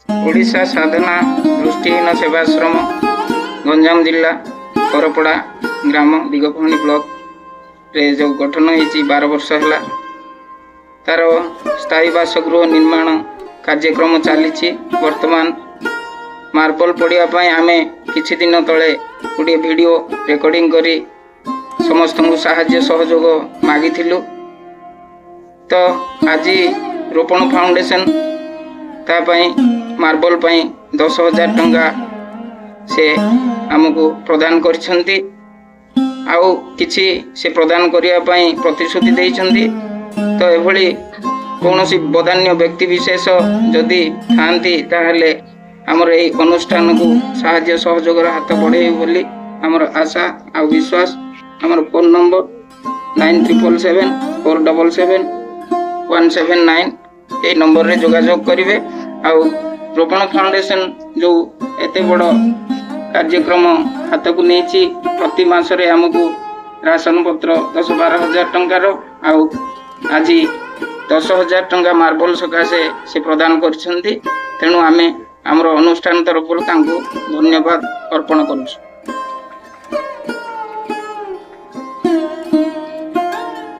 ओडिशा साधना दृष्टिहीन सेवाश्रम गंजाम जिला करपड़ा ग्राम दिगपहाणी ब्लॉक रे जो गठन होती 12 वर्ष है तार स्थायी बासगृह निर्माण कार्यक्रम चली वर्तमान मार्बल पड़ापी आम किछि दिन तले गोटे वीडियो रेकर्डिंग करी समस्त साहाय्य सहयोग मागी तो आज रोपण फाउंडेशन तापाई मार्बल पाई 10,000 टंका से आमको प्रदान करछंती आउ किछि से प्रदान करिया पाई प्रतिश्रुति देइछंती। तो एभली कौनसी बदान्य व्यक्ति विशेष जदि थांती ताहले हमर एई अनुष्ठान को साहाय्य सहयोग हाथ बढ़े बोली हमर आशा आ विश्वास। हमर फोन नंबर 9777 477 179 ए नंबर रे जोगाजोग करिवे। आउ रोपण फाउंडेशन जो एते बड़ कार्यक्रम हाथ को नहीं प्रति मासरे आमको राशन पत्र 10-12 हजार टंकार आउ आज 10,000 टंका मार्बल सकाशे से प्रदान करछंती। तेणु आमे हमर अनुष्ठान तरफ धन्यवाद अर्पण करूँ।